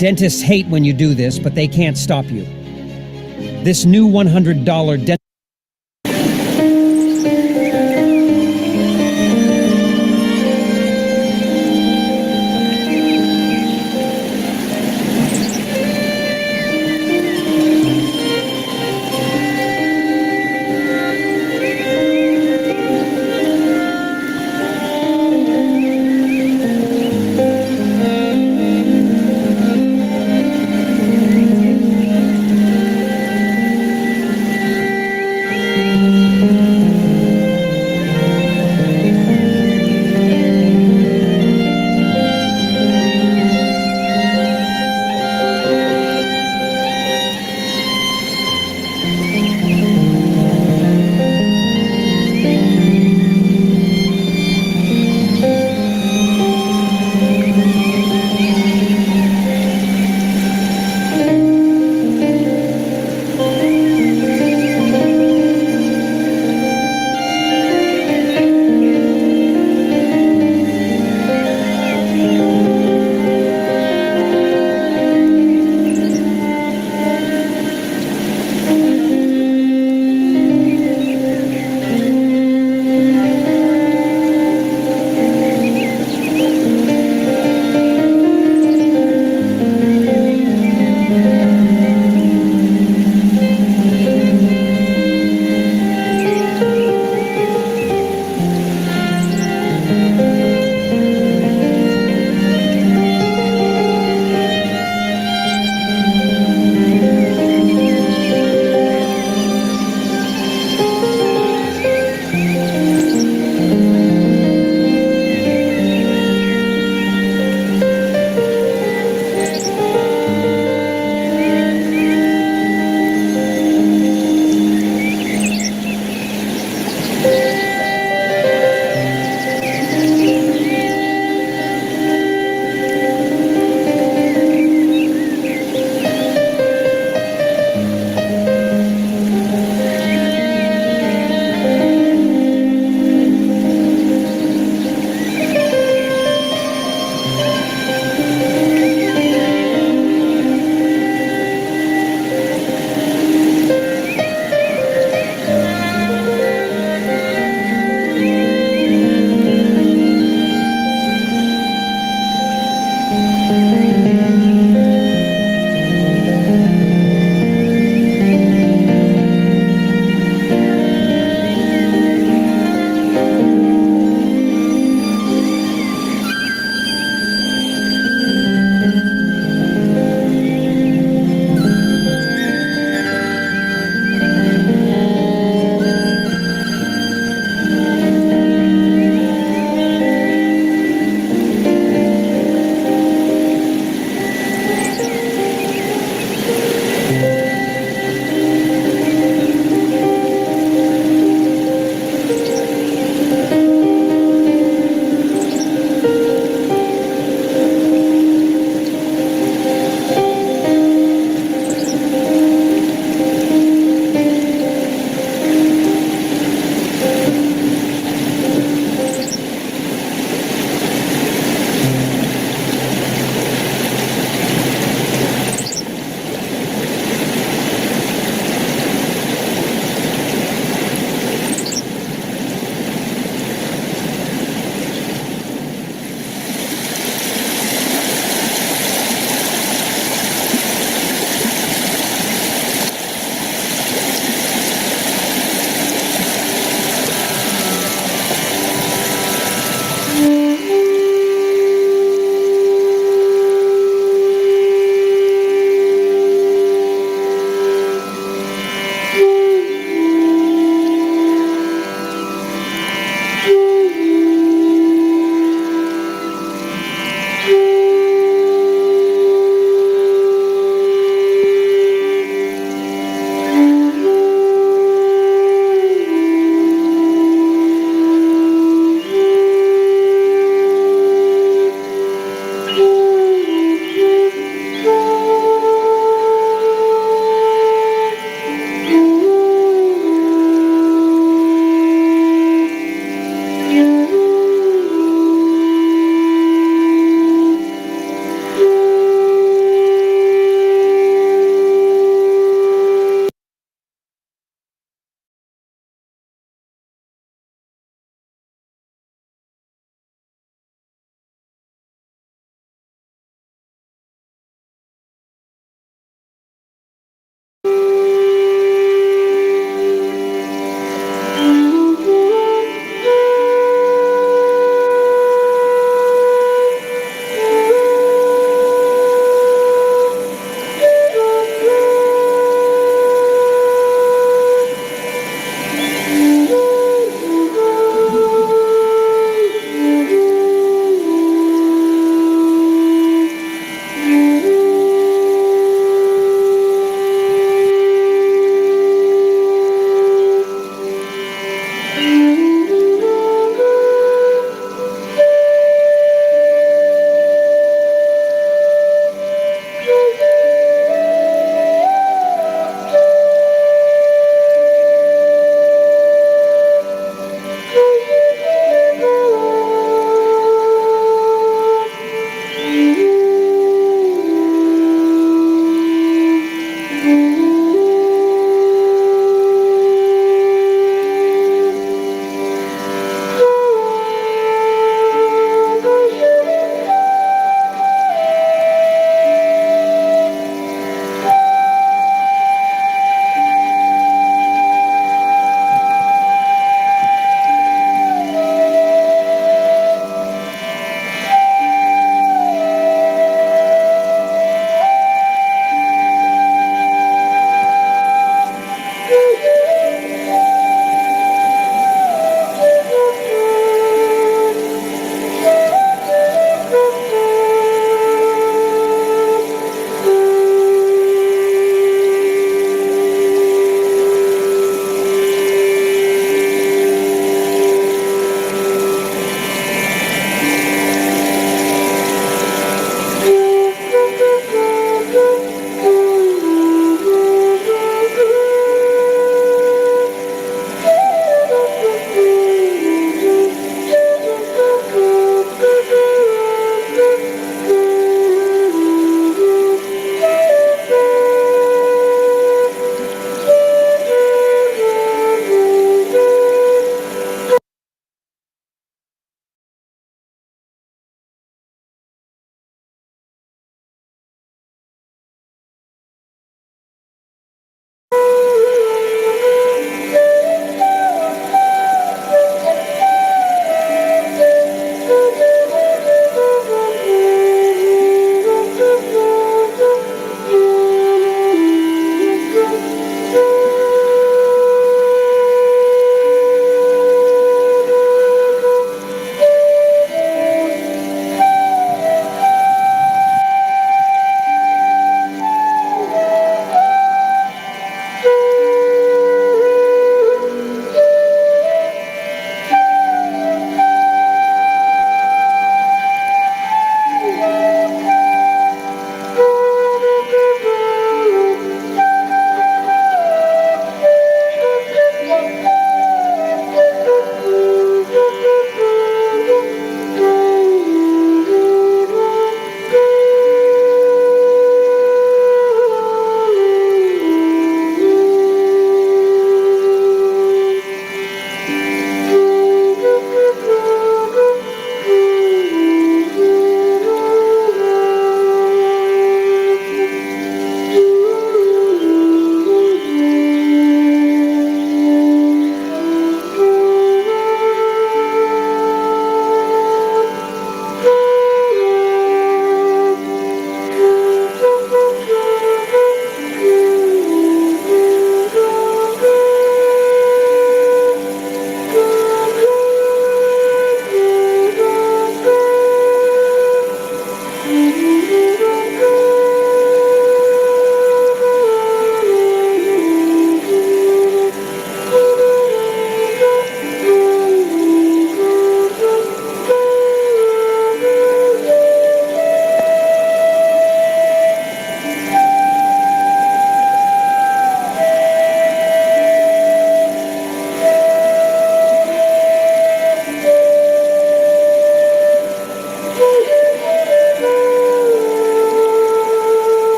Dentists hate when you do this, but they can't stop you. This new $100 dental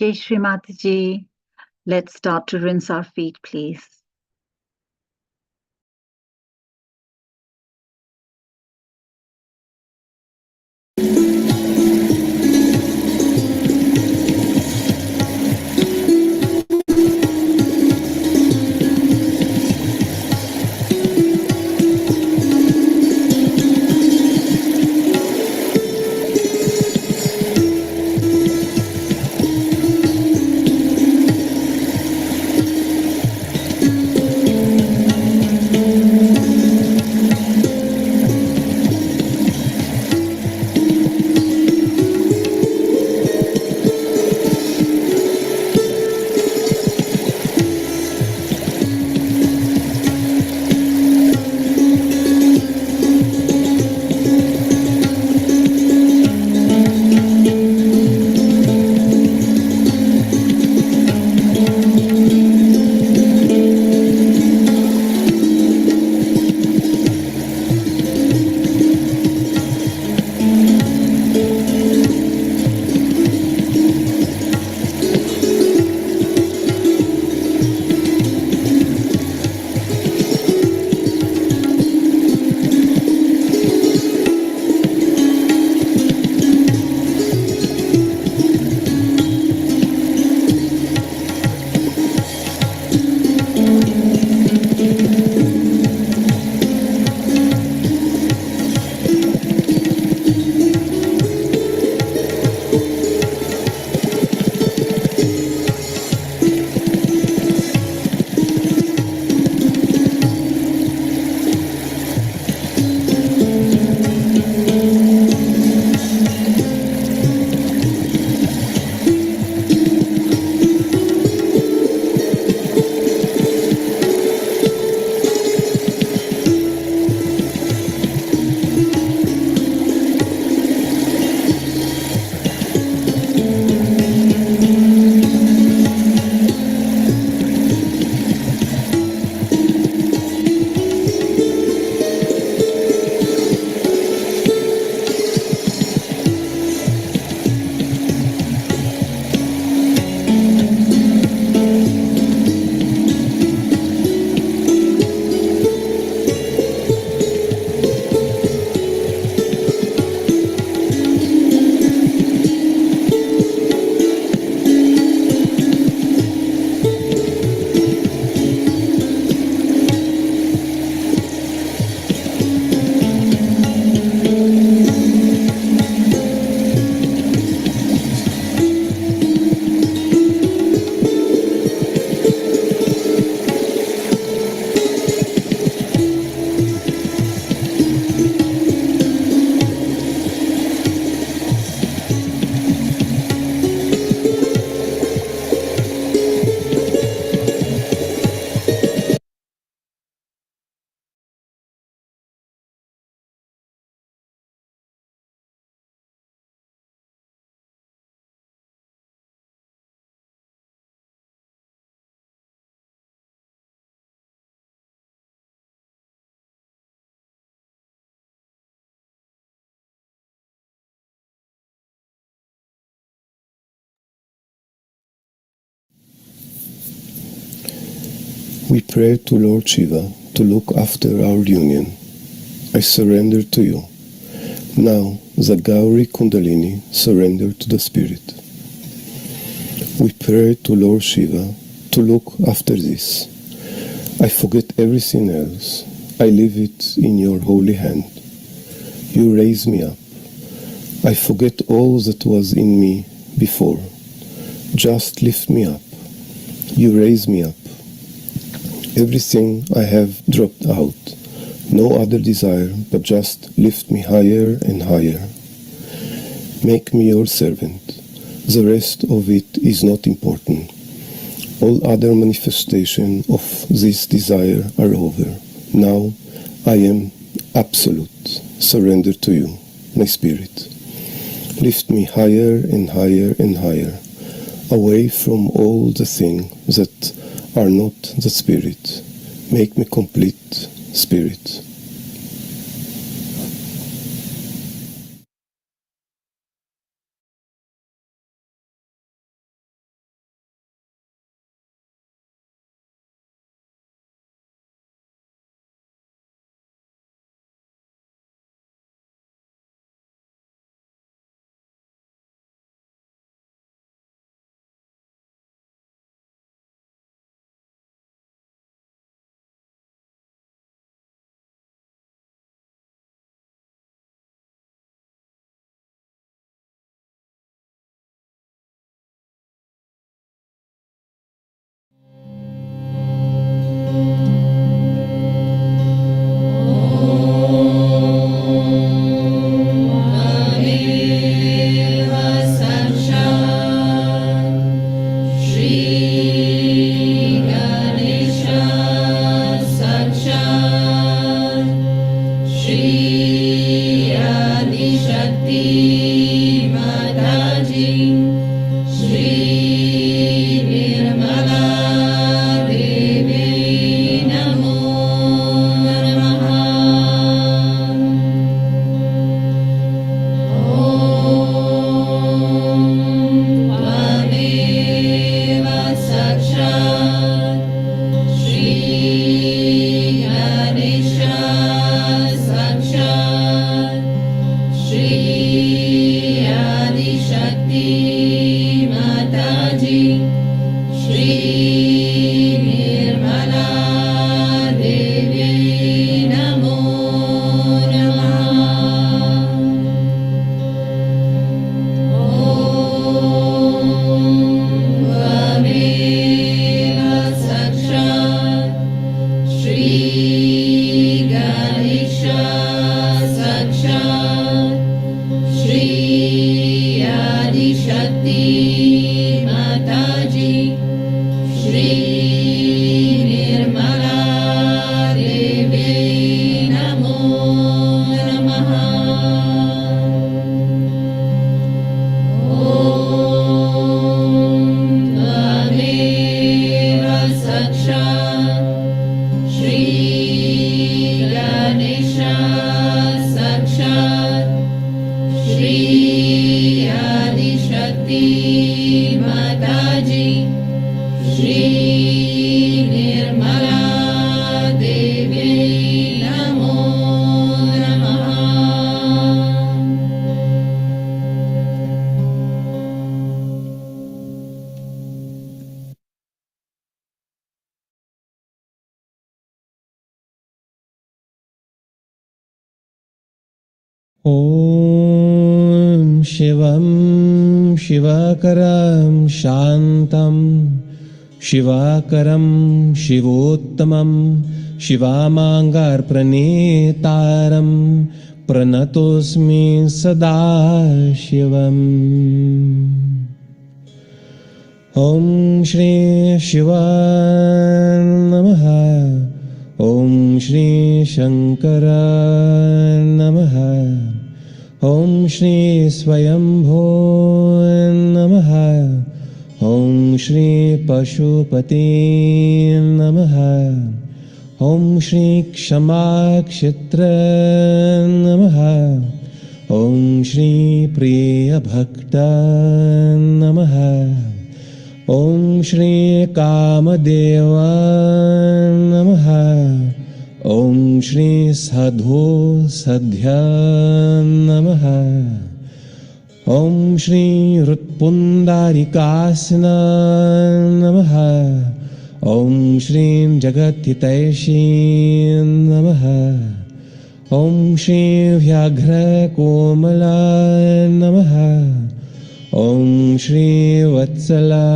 Jai Shri Mataji. Let's start to rinse our feet, please. We pray to Lord Shiva to look after our union. I surrender to you. Now the Gauri Kundalini surrender to the Spirit. We pray to Lord Shiva to look after this. I forget everything else. I leave it in your holy hand. You raise me up. I forget all that was in me before. Just lift me up. You raise me up. Everything I have dropped out. No other desire, but just lift me higher and higher. Make me your servant. The rest of it is not important. All other manifestations of this desire are over. Now I am absolute. Surrender to you, my spirit. Lift me higher and higher and higher, away from all the things that are not the Spirit. Make me complete, Spirit. साक्षात् श्री आदिशक्ति माताजी श्री निर्मला देवी नमो नमः। त्वमेव साक्षात् श्री गणेश साक्षात् श्री आदिशक्ति माताजी श्री निर्मला देवी नमो नमः। ॐ शिवं शिवाकरं शान्तं शिवाकरं शिवोत्तमं शिवामाङ्गारप्रणेतारं प्रणतोऽस्मि सदा शिवम्। ॐ श्री शिवाय नमः। ॐ श्री शङ्कराय नमः। ॐ श्री स्वयंभो नमः। ॐ श्री पशुपते नमः। ॐ श्री क्षमाक्षेत्र नमः। ॐ श्री प्रियभक्त नमः। ॐ श्री कामदेव नमः। ॐ श्री साधु सद्य नमः। ॐ श्री हृत्पुण्डारिकासन नमः। ॐ श्री जगत्हितैषी नमः। ॐ श्री व्याघ्रकोमला नमः। ॐ श्री वत्सला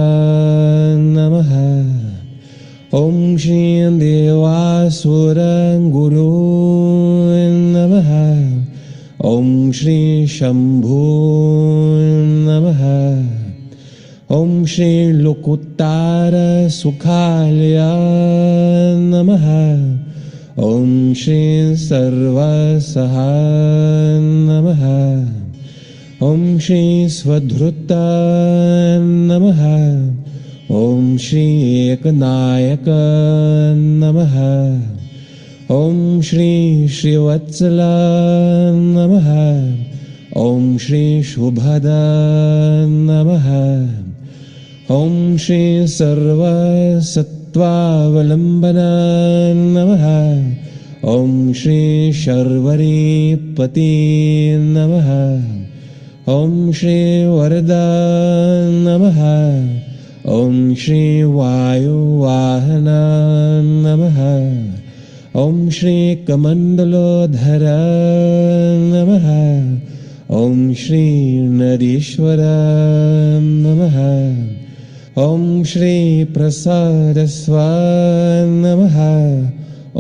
नमः। ॐ श्री देवासुर गुरु नमः। ॐ श्री शंभो नमः। ॐ श्री लोकोत्तर सुखालय नमः। ॐ श्री सर्वसहाय नमः। ॐ श्री स्वधृत नमः। ॐ श्री एकनायक नमः। ॐ श्री श्रीवत्सल नमः। ॐ श्री शुभद नमः। ॐ श्री सर्वसत्त्वावलम्बन नमः। ॐ श्री शर्वरीपति नमः। ॐ श्री वरद नमः। ॐ श्री वायुवाहन नमः। ॐ श्री कमण्डलोधर नमः। ॐ श्री नरीश्वर नमः। ॐ श्री प्रसादस्व नमः।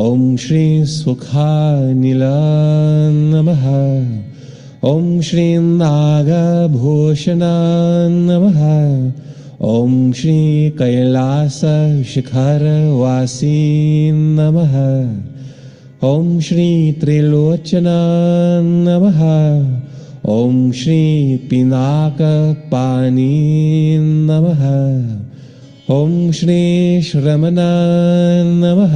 ॐ श्री सुखानिल नमः। ॐ श्री नागभूषण नमः। ॐ श्री कैलासशिखरवासी नमः। ॐ श्री त्रिलोचन नमः। ॐ श्री पिनाकपाणि नमः। ॐ श्री श्रमण नमः।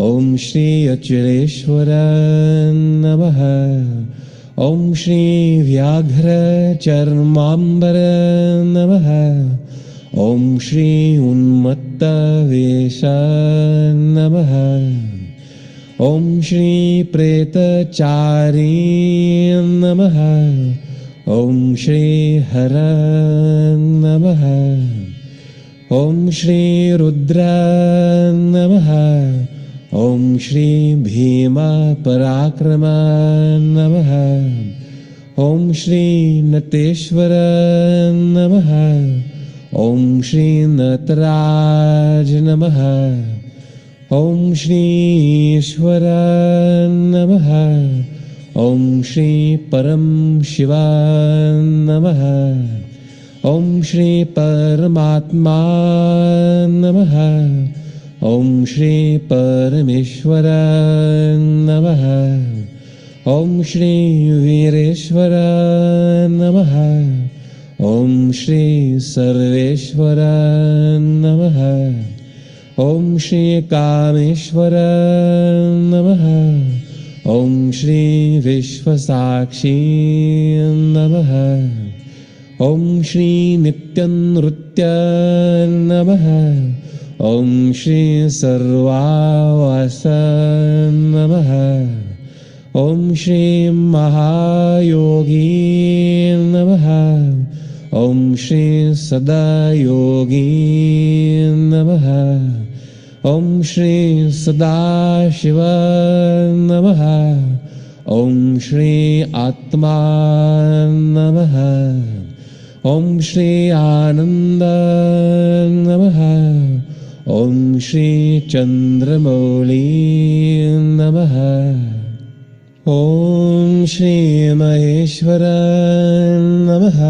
ॐ श्री अचलेश्वर नमः। ॐ श्री व्याघ्रचर्माम्बर नमः। ॐ श्री उन्मत्तवेष नमः। ॐ श्री प्रेतचारी नमः। ॐ श्री हर नमः। ॐ श्री रुद्र नमः। ॐ श्री भीम पराक्रम नमः। ॐ श्री नटेश्वर नमः। ॐ श्री नटराज नमः। ॐ श्री ईश्वराय नमः। ॐ श्री परम शिवाय नमः। ॐ श्री परमात्मा नमः। ॐ श्री परमेश्वराय नमः। ॐ श्री वीरेश्वराय नमः। ॐ श्री सर्वेश्वराय नमः। ॐ श्री कामेश्वराय नमः। ॐ श्री विश्वसाक्षी नमः। ॐ श्री नित्यनृत्याय नमः। ॐ श्री सर्वावासाय नमः। ॐ श्री महायोगी नमः। ॐ श्री सदायोगी नमः। ॐ श्री सदाशिव नमः। ॐ श्री आत्मा नमः। ॐ श्री आनन्द नमः। ॐ श्री चन्द्रमौली नमः। ॐ श्री महेश्वराय नमः।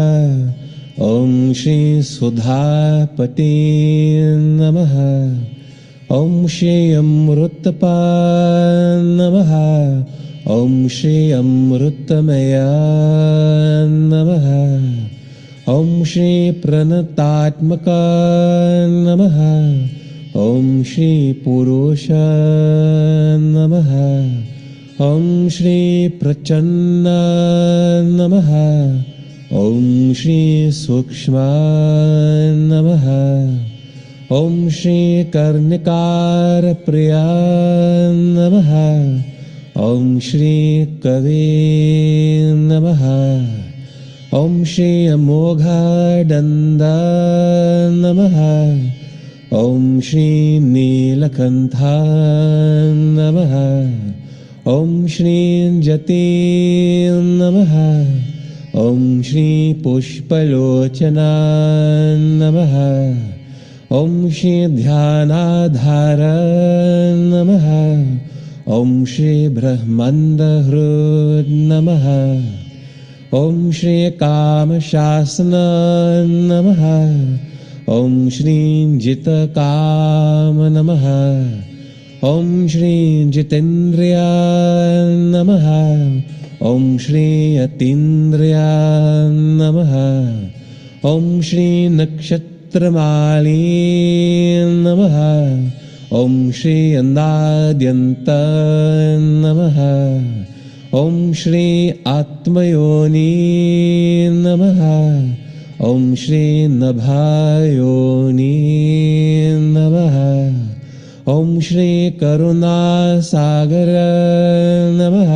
ॐ श्री सुधापते नमः। ॐ श्री अमृतपाय नमः। ॐ श्री अमृतमया नमः। ॐ श्री प्रणतात्मकाय नमः। ॐ श्री पुरुषाय नमः। ॐ श्री प्रचन्नाय नमः। ॐ श्री सूक्ष्माय नमः। ॐ श्री कर्णिकारप्रियाय नमः। ॐ श्री कवे नमः। ॐ श्री अमोघदण्डाय नमः। ॐ श्री नीलकण्ठाय नमः। ॐ श्री जते नमः। ॐ श्री पुष्पलोचनाय नमः। ॐ श्री ध्यानाधाराय नमः। ॐ श्री ब्रह्माण्डहृद नमः। ॐ श्री कामशासनाय नमः। ॐ श्री जितकाम नमः। ॐ श्री जितेन्द्रियाय नमः। ॐ श्री यतीन्द्रियाय नमः। ॐ श्री नक्षत्रमाली नमः। ॐ श्री अन्दाद्यन्ताय नमः। ॐ श्री आत्मयोनि नमः। ॐ श्री नभायोनि नमः। ॐ श्री करुणासागर नमः।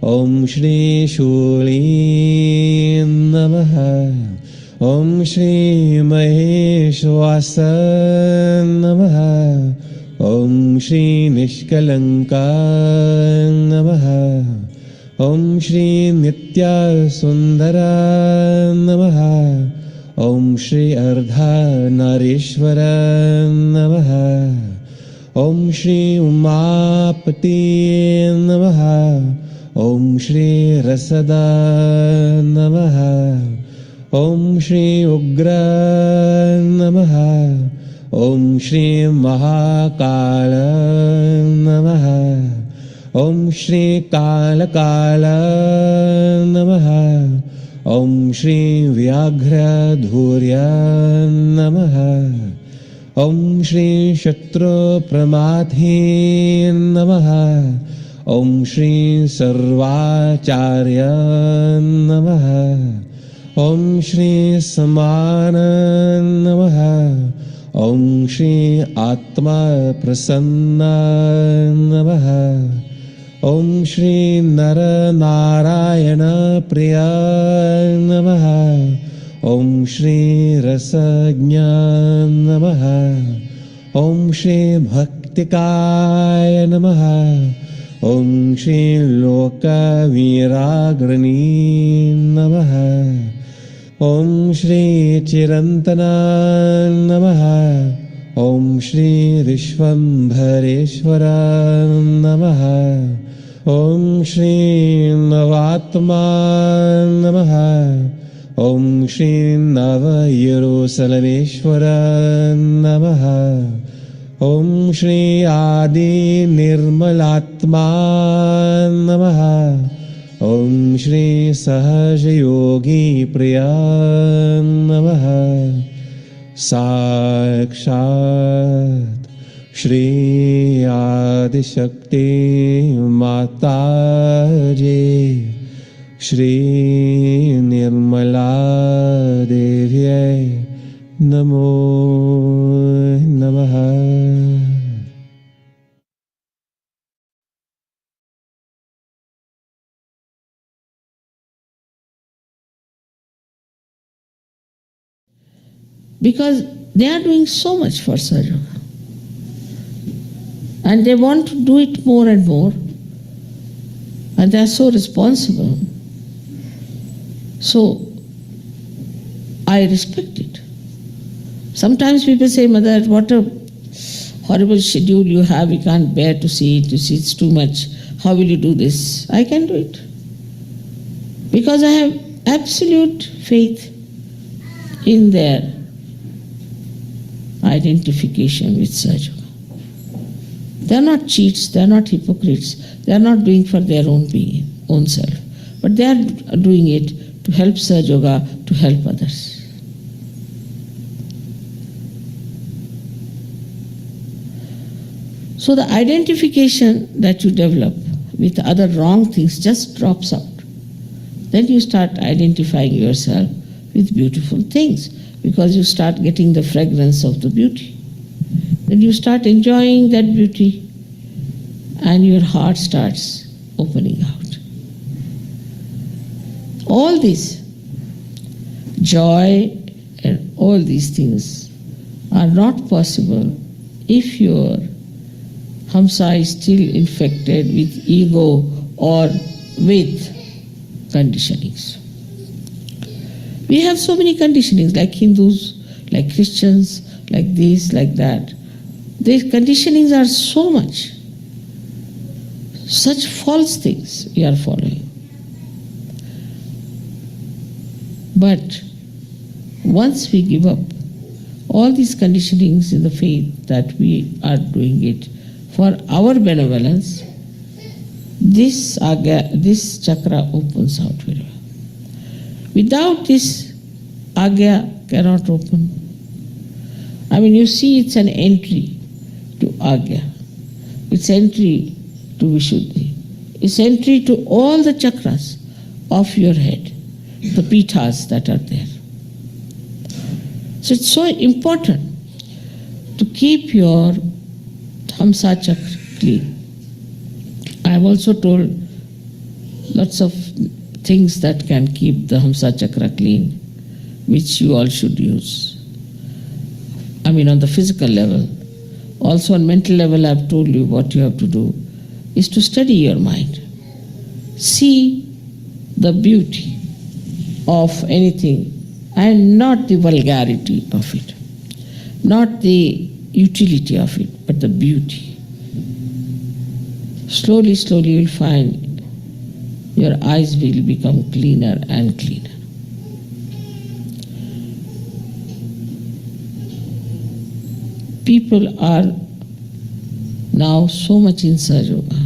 ॐ श्री शूली नमः। ॐ श्री महेश्वास नमः। ॐ श्री निष्कलङ्काय नमः। ॐ श्री नित्यासुन्दराय नमः। ॐ श्री अर्धनारीश्वराय नमः। ॐ श्री उमापते नमः। ॐ श्री रसदा नमः। ॐ श्री उग्र नमः। ॐ श्री महाकाल नमः। ॐ श्री कालकाल नमः। ॐ श्री व्याघ्रधूर्य नमः। ॐ श्री शत्रुप्रमाथे नमः। ॐ श्री सर्वाचार्य नमः। ॐ श्री समान नमः। ॐ श्री आत्मा प्रसन्न नमः। ॐ श्री नरनारायण प्रिय नमः। ॐ श्री रसज्ञ नमः। ॐ श्री भक्तिकाय नमः। ॐ श्री लोकवीराग्रणी नमः। ॐ श्री चिरन्तनाय नमः। Om Shri Vishwambhareswara Namaha. Om Shri Navatma Namaha. Om Shri Nava Yerusalameshwara Namaha. Om Shri Adi Nirmalatma Namaha. Om Shri Sahaja Yogi Priya Namaha. Sakshat Shri Adi Shakti Mataji Shri Nirmala Devi Namo Namaha. Because they are doing so much for Sahaja Yoga. And they want to do it more and more. And they are so responsible. So, I respect it. Sometimes people say, Mother, what a horrible schedule you have, we can't bear to see it, you see it's too much. How will you do this? I can do it. Because I have absolute faith in their identification with Sahaja Yoga. They are not cheats, they are not hypocrites, they are not doing for their own being, own self. But they are doing it to help Sahaja Yoga, to help others. So the identification that you develop with other wrong things just drops out. Then you start identifying yourself with beautiful things because you start getting the fragrance of the beauty. Then you start enjoying that beauty and your heart starts opening out. All this joy and all these things are not possible if your Hamsa is still infected with ego or with conditionings. We have so many conditionings, like Hindus, like Christians, like this, like that. These conditionings are so much. Such false things we are following. But once we give up all these conditionings in the faith that we are doing it for our benevolence, this chakra opens out very well. Without this, Agya cannot open. I mean, you see, it's an entry to Agya. It's entry to Vishuddhi. It's entry to all the chakras of your head, the pithas that are there. So it's so important to keep your Hamsa chakra clean. I have also told lots of things that can keep the Hamsa chakra clean, which you all should use. I mean, on the physical level. Also on mental level, I have told you what you have to do is to study your mind. See the beauty of anything and not the vulgarity of it, not the utility of it, but the beauty. Slowly, slowly you will find your eyes will become cleaner and cleaner. People are now so much in Sahaja Yoga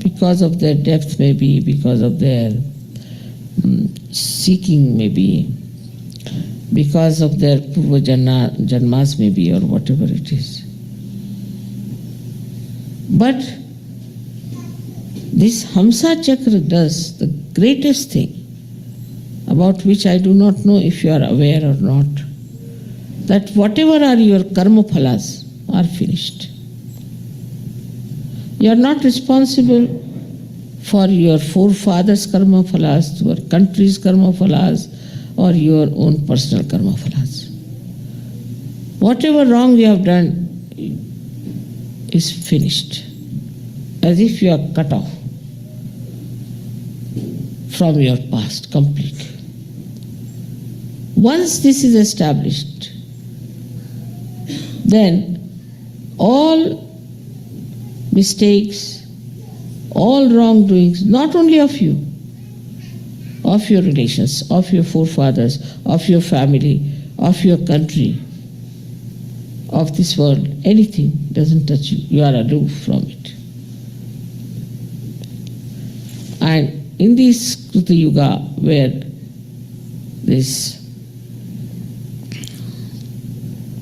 because of their depth, maybe because of their seeking, maybe because of their purva janmas, maybe, or whatever it is. But this Hamsa chakra does the greatest thing, about which I do not know if you are aware or not, that whatever are your karma phalas are finished. You are not responsible for your forefathers' karma phalas, your country's karma phalas, or your own personal karma phalas. Whatever wrong you have done is finished, as if you are cut off from your past completely. Once this is established, then all mistakes, all wrongdoings, not only of you, of your relations, of your forefathers, of your family, of your country, of this world, anything doesn't touch you. You are aloof from it. And in this Krita Yuga, where this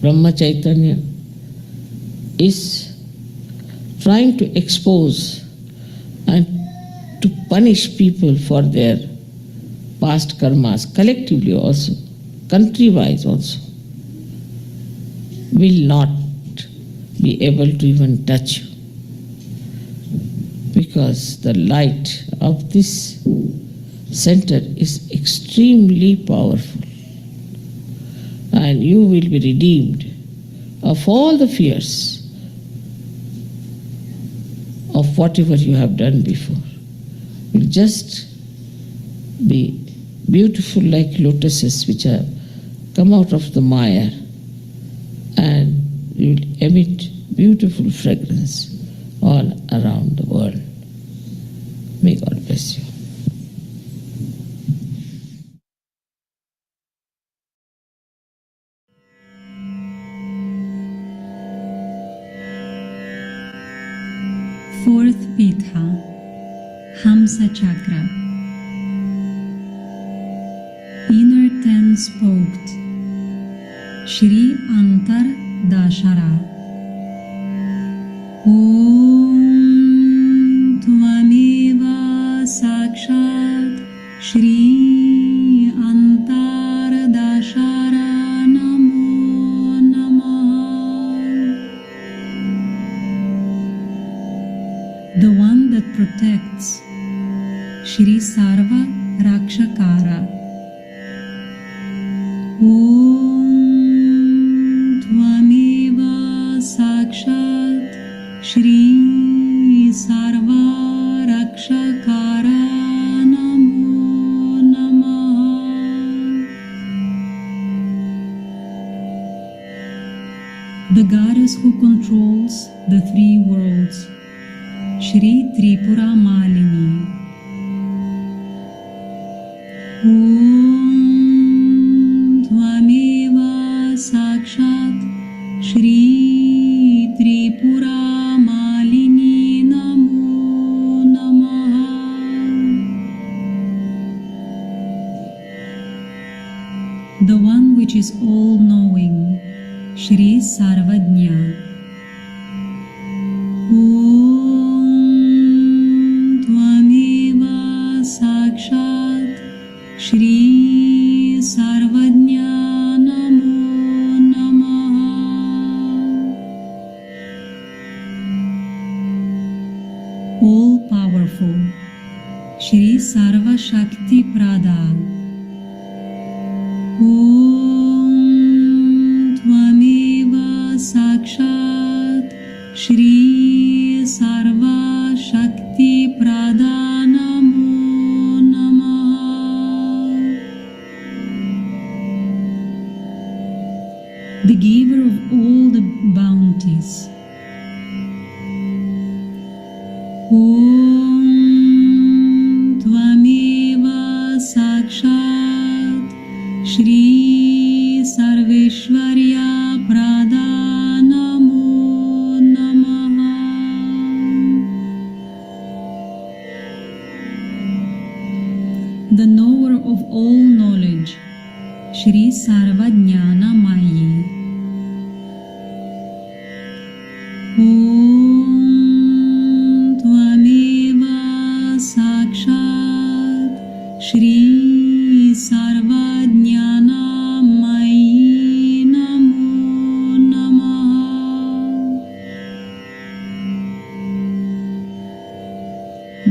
Brahma Chaitanya is trying to expose and to punish people for their past karmas, collectively also, country-wise also, will not be able to even touch you. Because the light of this center is extremely powerful. And you will be redeemed of all the fears of whatever you have done before. You'll just be beautiful like lotuses which have come out of the mire, and you will emit beautiful fragrance all around the world. May God bless you. Fourth Pitha, Hamsa Chakra. Inner ten spoked, Shri Antar Dashara. Om Tvameva Sakshat Shri Antar Dashara Namo Namah. The one that protects, Shri Sarva Rakshakara. Om Tvameva Sakshat Shri Sarva Rakshakara Namo Namah. The goddess who controls the three worlds, Shri Tripura Malini. Om Tvameva Sakshat Shri Tripura Malini Namo Namah. The one which is all-knowing, Shri Sarvajna. Om Tvameva Sakshat Shri Sarvajna Namo Namah. All-powerful, Shri Sarva Shakti Prada. Om Tvameva Sakshat Shri Sarva Shakti Prada Namo Namah. The giver of all the bounties. Om Tvameva Sakshat Shri Sarveshwarya Prada Namo Namah. The knower of all knowledge, Shri Sarvajnana Mayi. Om Tvameva Sakshat Shri Sarvajnana Mayi Namo Namah.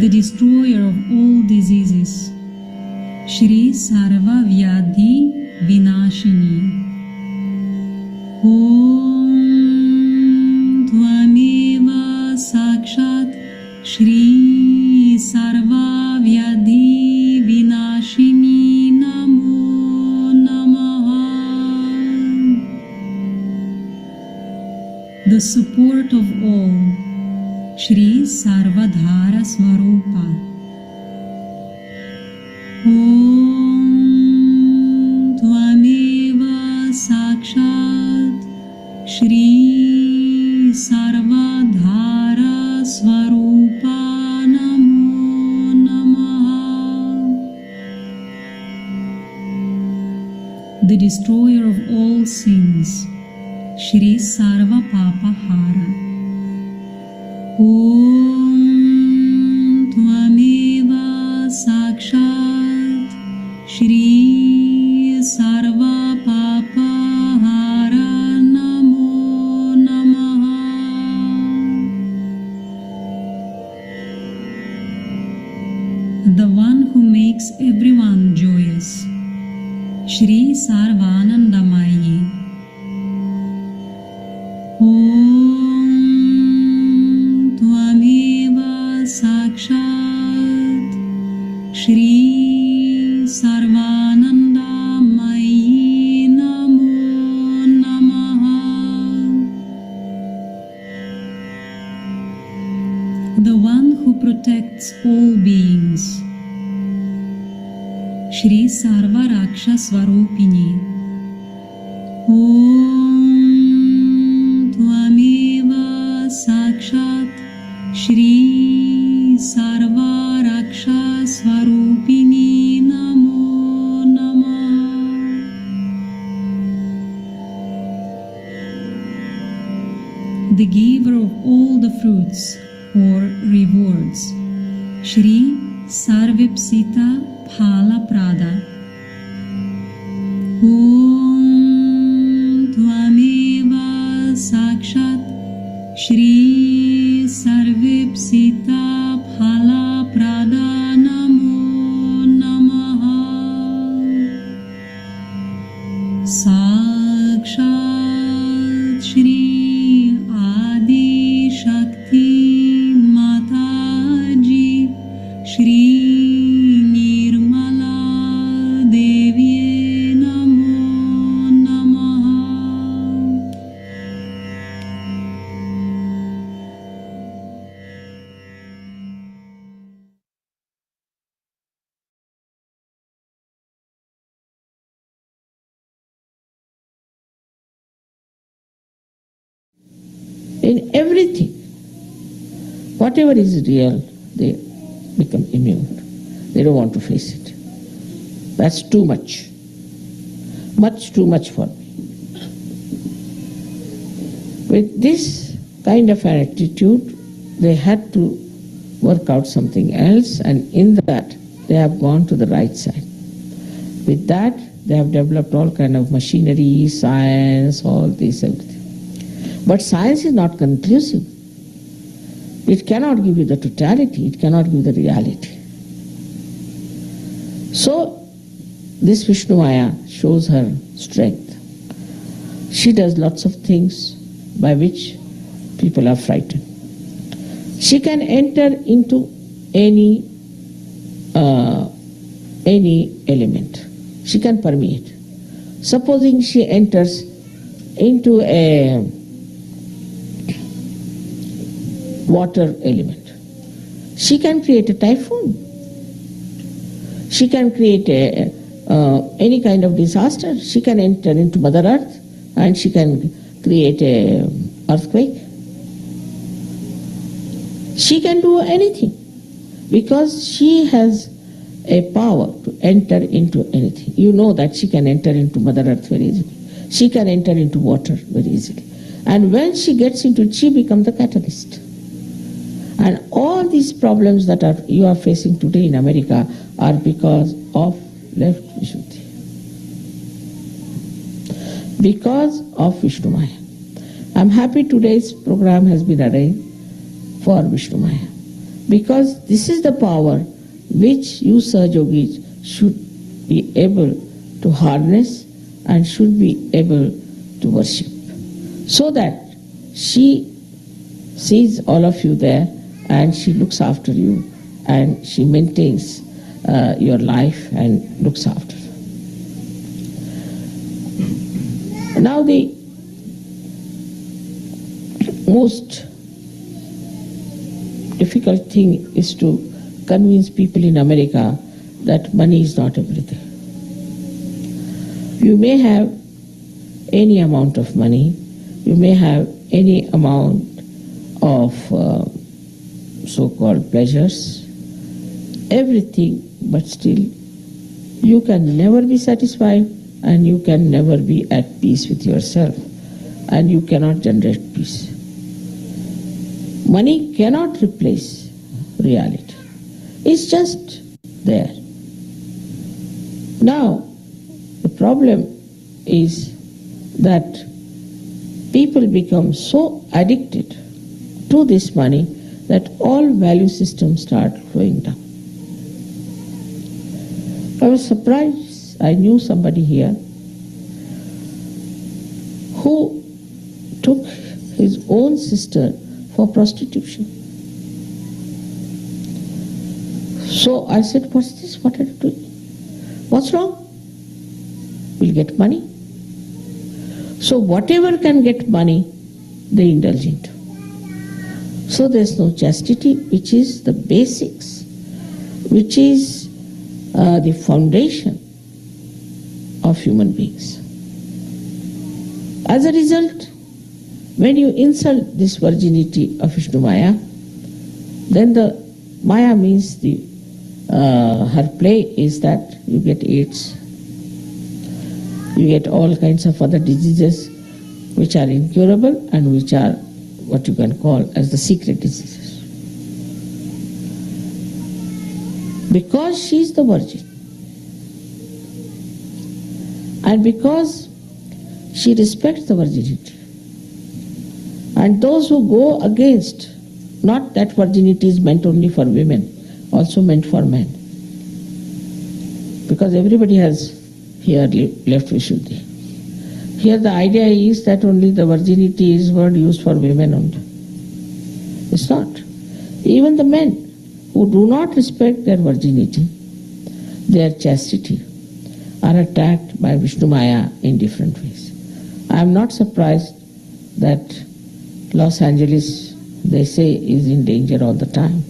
The destroyer of all diseases, Shri Sarva Vyadhi Vinashini. Om Tvameva Sakshat Shri Sarva Vyadhi Vinashini Namo Namah. Sarvadhara Swarupa. Om Tvameva Sakshat Shri Sarvadhara Swarupa Namo Namaha. The destroyer of all sins, Shri Sarva Papa Hara. Om Tvameva Sakshat Shri Sarva Papa Hara Namo Namaha. The one who makes everyone joyous, Shri Sarvanandamayi. Om Tvameva Sakshat Shri Sarvanandamayi Namo Namaha. The one who protects all beings, Shri Sarva Raksha Swarupini. Om Tvameva Sakshat Shri Sarva Raksha Swarupini Namo Namaha. The giver of all the fruits or rewards, Shri Sarvipsita Phala Prada. Om Tvameva Sakshat Shri Sarvipsita Phala Prada Namo Namaha. Sakshat Shri Adi Shakti Mataji Shri Nirmala Devi Namo Namaha. In everything, whatever is real, they become immune. They don't want to face it. That's too much. Much too much for me. With this kind of an attitude, they had to work out something else, and in that they have gone to the right side. With that, they have developed all kind of machinery, science, all this, everything. But science is not conclusive. It cannot give you the totality, it cannot give the reality. So, this Vishnu Maya shows her strength. She does lots of things by which people are frightened. She can enter into any element. She can permeate. Supposing she enters into a water element, she can create a typhoon. She can create any kind of disaster. She can enter into Mother Earth and she can create a earthquake. She can do anything because she has a power to enter into anything. You know that she can enter into Mother Earth very easily. She can enter into water very easily. And when she gets into it, she becomes the catalyst. And all these problems that you are facing today in America are because of left Vishuddhi. Because of Vishnu Maya. I'm happy today's program has been arranged for Vishnu Maya. Because this is the power which you Sahajogis should be able to harness and should be able to worship. So that she sees all of you there and she looks after you and she maintains your life and looks after. Now the difficult thing is to convince people in America that money is not everything. You may have any amount of money, you may have any amount of so-called pleasures, everything, but still you can never be satisfied and you can never be at peace with yourself and you cannot generate peace. Money cannot replace reality. It's just there. Now, the problem is that people become so addicted to this money that all value systems start flowing down. I was surprised. I knew somebody here who took his own sister for prostitution. So I said, what's this? What are you doing? What's wrong? We'll get money. So whatever can get money, they indulge into. So there's no chastity, which is the basics, which is the foundation of human beings. As a result, when you insult this virginity of Vishnu Maya, then the Maya means her play is that you get AIDS, you get all kinds of other diseases which are incurable and which are what you can call as the secret diseases. Because she is the virgin and because she respects the virginity, and those who go against, not that virginity is meant only for women, also meant for men, because everybody has here left Vishuddhi. Here the idea is that only the virginity is word used for women only. It's not. Even the men who do not respect their virginity, their chastity, are attacked by Vishnu Maya in different ways. I am not surprised that Los Angeles, they say, is in danger all the time.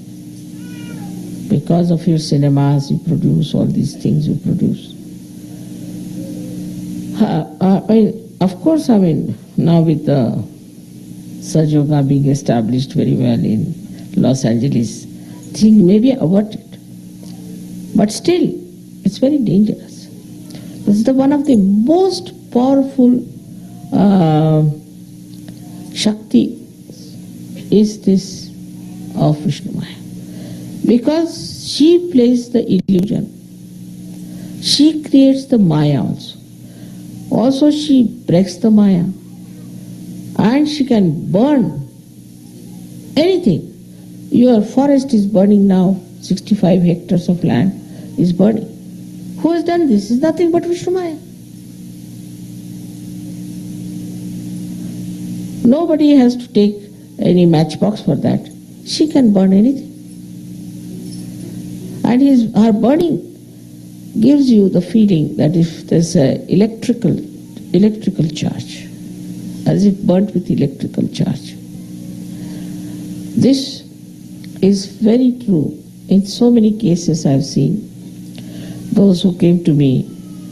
Because of your cinemas, you produce all these things you produce. Of course, now with the Saj Yoga being established very well in Los Angeles, things may be averted. But still, it's very dangerous. This is one of the most powerful Shakti is this of Vishnu Maya. Because she plays the illusion. She creates the Maya also. Also she breaks the Maya. And she can burn anything. Your forest is burning now, 65 hectares of land is burning. Who has done this? It's nothing but Vishnu Maya. Nobody has to take any matchbox for that. She can burn anything. And her burning gives you the feeling that if there's an electrical charge, as if burnt with electrical charge. This is very true. In so many cases I've seen those who came to me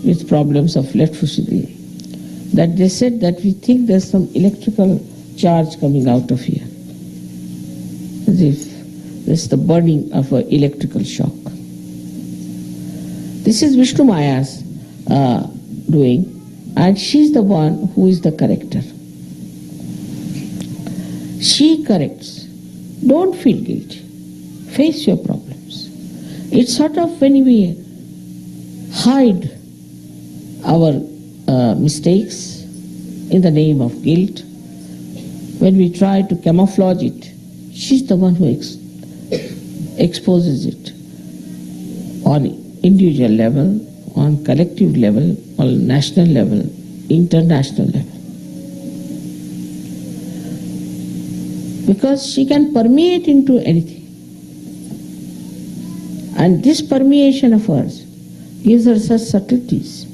with problems of left Vishuddhi, that they said that we think there's some electrical charge coming out of here, as if there's the burning of an electrical shock. This is Vishnu Maya's doing, and she's the one who is the corrector. She corrects. Don't feel guilty. Face your problems. It's sort of when we hide our mistakes in the name of guilt, when we try to camouflage it, she's the one who exposes it on individual level, on collective level, on national level, international level. Because she can permeate into anything. And this permeation of hers gives her such subtleties.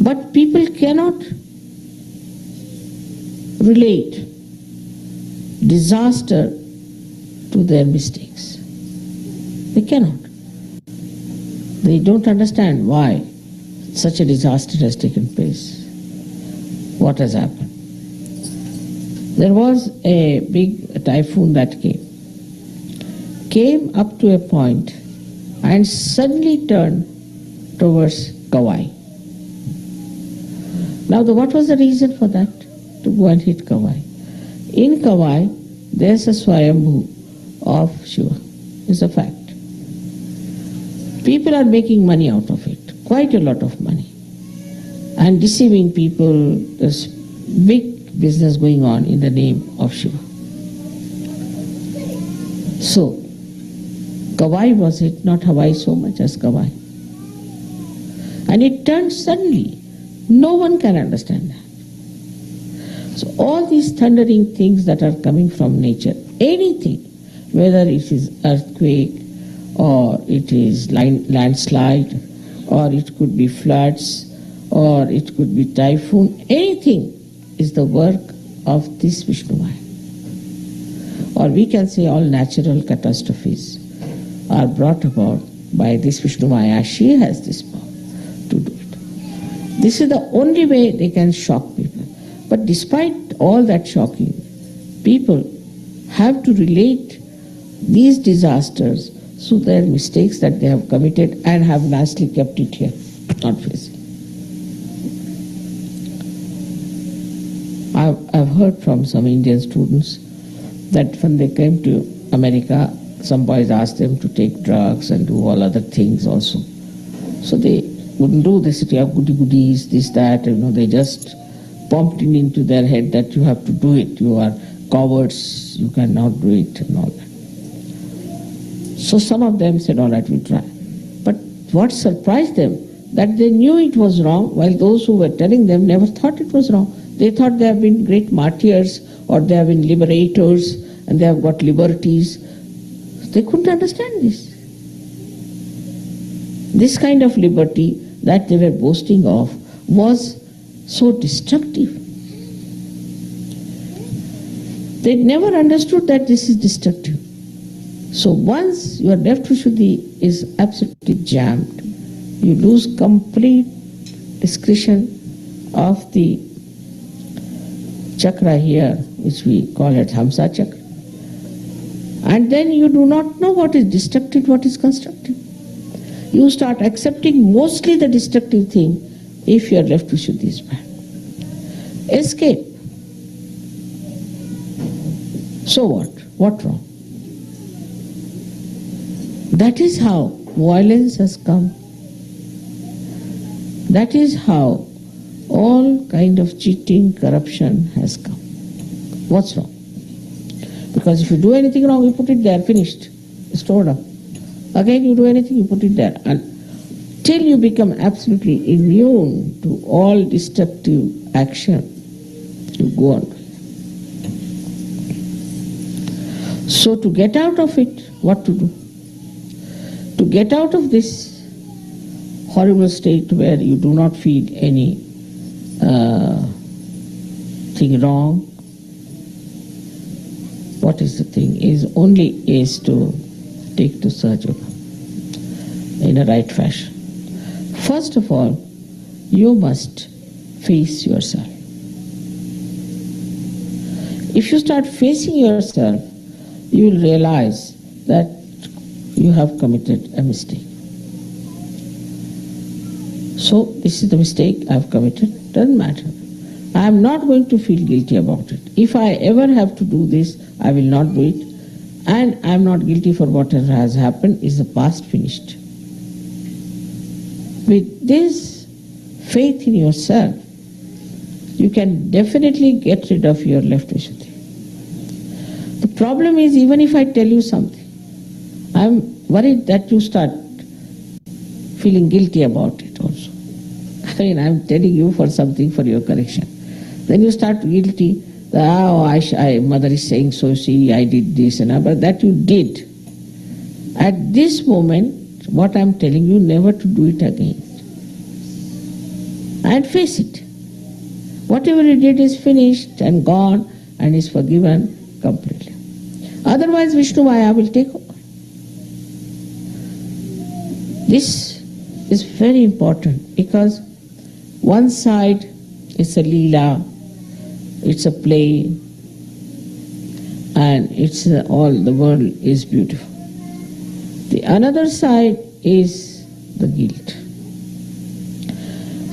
But people cannot relate disaster to to their mistakes. They cannot. They don't understand why such a disaster has taken place. What has happened? There was a big typhoon that came up to a point and suddenly turned towards Kauai. Now, what was the reason for that? To go and hit Kauai. In Kauai, there's a Swayambhu of Shiva. It's a fact. People are making money out of it, quite a lot of money, and deceiving people. There's big business going on in the name of Shiva. So, Kauai was it, not Hawaii so much as Kauai. And it turned suddenly. No one can understand that. So all these thundering things that are coming from nature, anything, whether it is earthquake, or it is landslide, or it could be floods, or it could be typhoon, anything is the work of this Vishnu Maya. Or we can say all natural catastrophes are brought about by this Vishnu Maya. She has this power to do it. This is the only way they can shock people. But despite all that shocking, people have to relate these disasters to their mistakes that they have committed and have lastly kept it here, not facing. I've heard from some Indian students that when they came to America, some boys asked them to take drugs and do all other things also. So they wouldn't do. They said, you have goodies, this, that, they just pumped it into their head that you have to do it. You are cowards, you cannot do it and all that. So some of them said, all right, we try. But what surprised them, that they knew it was wrong, while those who were telling them never thought it was wrong. They thought they have been great martyrs, or they have been liberators, and they have got liberties. They couldn't understand this. This kind of liberty that they were boasting of was so destructive. They never understood that this is destructive. So once your left Vishuddhi is absolutely jammed, you lose complete discretion of the chakra here, which we call it Hamsa chakra. And then you do not know what is destructive, what is constructive. You start accepting mostly the destructive thing if your left Vishuddhi is bad. Escape. So what? What wrong? That is how violence has come. That is how all kind of cheating, corruption has come. What's wrong? Because if you do anything wrong, you put it there, finished, stored up. Again you do anything, you put it there. Until you become absolutely immune to all destructive action, you go on. So to get out of it, what to do? To get out of this horrible state where you do not feel any thing wrong, what is the thing? Is to take to Sahaja in a right fashion. First of all, you must face yourself. If you start facing yourself, you will realize that you have committed a mistake. So this is the mistake I have committed, doesn't matter. I am not going to feel guilty about it. If I ever have to do this, I will not do it. And I am not guilty for whatever has happened, is the past finished. With this faith in yourself, you can definitely get rid of your left Vishuddhi. The problem is, even if I tell you something, I am worried that you start feeling guilty about it also. I am telling you for something for your correction. Then you start guilty. Mother is saying so, see, I did this and that, but that you did. At this moment, what I am telling you, never to do it again. And face it. Whatever you did is finished and gone and is forgiven completely. Otherwise, Vishnu Maya will take over. This is very important because one side is a Leela, it's a play, and it's all the world is beautiful. The another side is the guilt.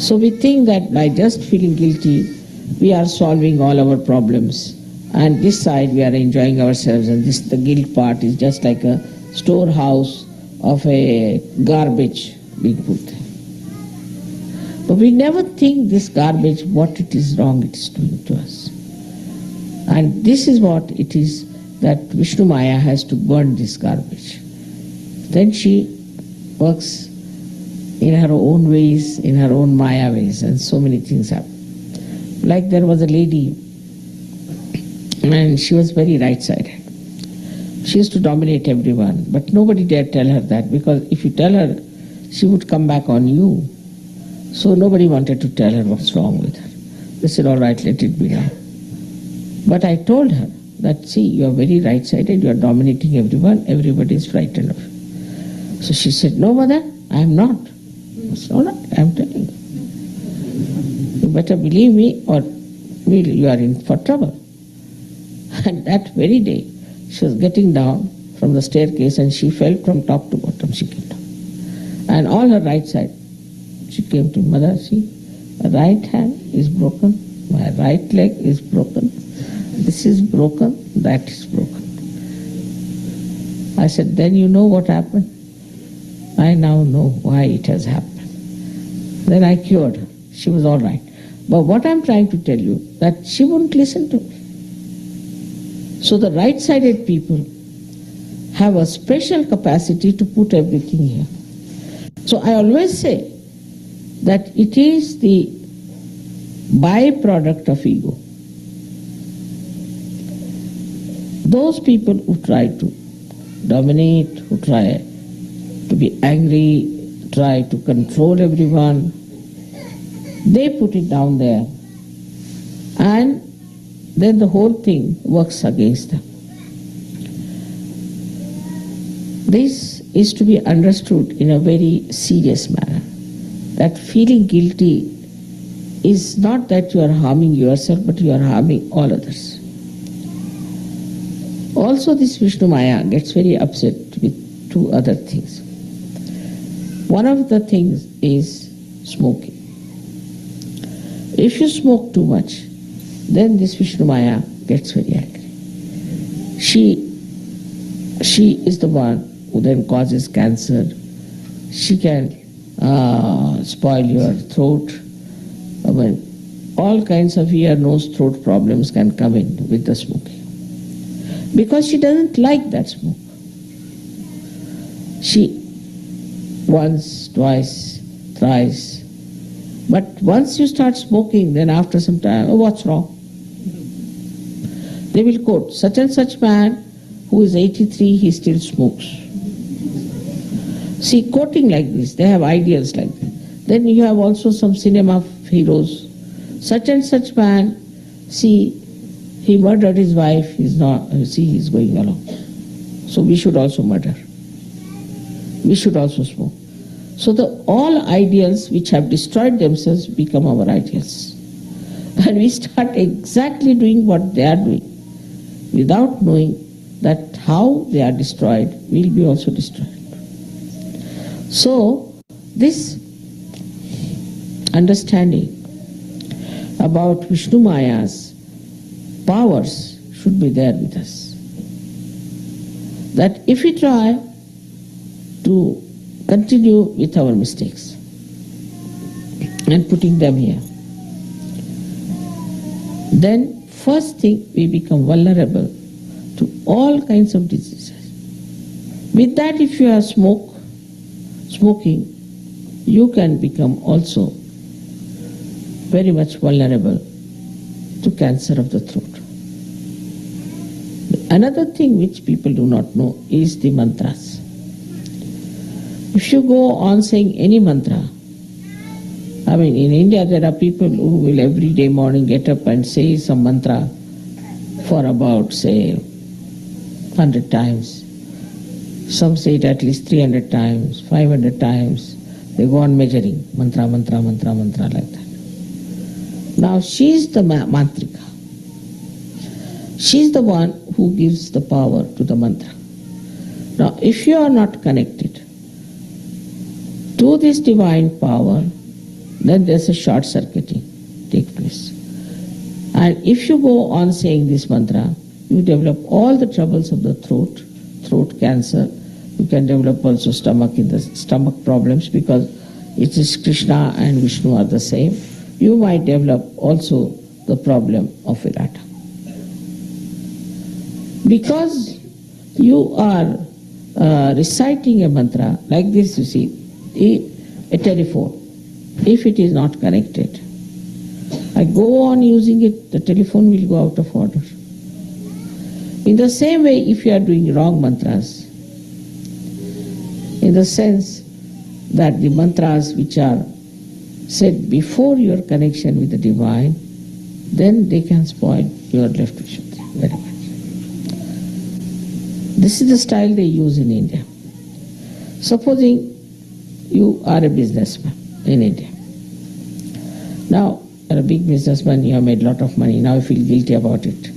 So we think that by just feeling guilty, we are solving all our problems, and this side we are enjoying ourselves, and this the guilt part is just like a storehouse of a garbage being put there. But we never think this garbage, what it is wrong it is doing to us. And this is what it is that Vishnu Maya has to burn this garbage. Then she works in her own ways, in her own Maya ways, and so many things happen. Like there was a lady, and she was very right-sided. She used to dominate everyone, but nobody dared tell her that, because if you tell her, she would come back on you. So nobody wanted to tell her what's wrong with her. They said, all right, let it be now. But I told her that, see, you are very right-sided, you are dominating everyone, everybody is frightened of you. So she said, no, mother, I am not. I said, all right, I am telling you. You better believe me or you are in for trouble. And that very day, she was getting down from the staircase and she fell from top to bottom, she came down. And all her right side, she came to mother, see, my right hand is broken, my right leg is broken, this is broken, that is broken. I said, then you know what happened? I now know why it has happened. Then I cured her. She was all right. But what I'm trying to tell you, that she wouldn't listen to me. So the right-sided people have a special capacity to put everything here. So I always say that it is the byproduct of ego. Those people who try to dominate, who try to be angry, try to control everyone, they put it down there, and then the whole thing works against them. This is to be understood in a very serious manner, that feeling guilty is not that you are harming yourself, but you are harming all others. Also, this Vishnu Maya gets very upset with two other things. One of the things is smoking. If you smoke too much, then this Vishnu Maya gets very angry. She is the one who then causes cancer. She can spoil your throat. I mean, all kinds of ear, nose, throat problems can come in with the smoking. Because she doesn't like that smoke. She once, twice, thrice. But once you start smoking, then after some time, oh, what's wrong? They will quote, such and such man who is 83, he still smokes. See, quoting like this, they have ideas like that. Then you have also some cinema heroes. Such and such man, see, he murdered his wife, he's not, see, he's going along. So we should also murder. We should also smoke. So all ideals which have destroyed themselves become our ideals. And we start exactly doing what they are doing, without knowing that how they are destroyed, we'll be also destroyed. So this understanding about Vishnu Maya's powers should be there with us. That if we try to continue with our mistakes and putting them here, then first thing we become vulnerable to all kinds of diseases. With that, if you are smoking, you can become also very much vulnerable to cancer of the throat. Another thing which people do not know is the mantras. If you go on saying any mantra, I mean, in India there are people who will every day morning get up and say some mantra for about, say, 100 times. Some say it at least 300 times, 500 times. They go on measuring, mantra, mantra, mantra, mantra, like that. Now she is the mantrika. She is the one who gives the power to the mantra. Now if you are not connected to this divine power, then there's a short circuiting take place. And if you go on saying this mantra, you develop all the troubles of the throat cancer. You can develop also stomach problems, because it is Krishna and Vishnu are the same. You might develop also the problem of Virata. Because you are reciting a mantra like this, you see, a telephone, if it is not connected, I go on using it, the telephone will go out of order. In the same way, if you are doing wrong mantras, in the sense that the mantras which are said before your connection with the divine, then they can spoil your left Vishuddhi very much. This is the style they use in India. Supposing you are a businessman in India. Now, you're a big businessman, you have made a lot of money, now you feel guilty about it.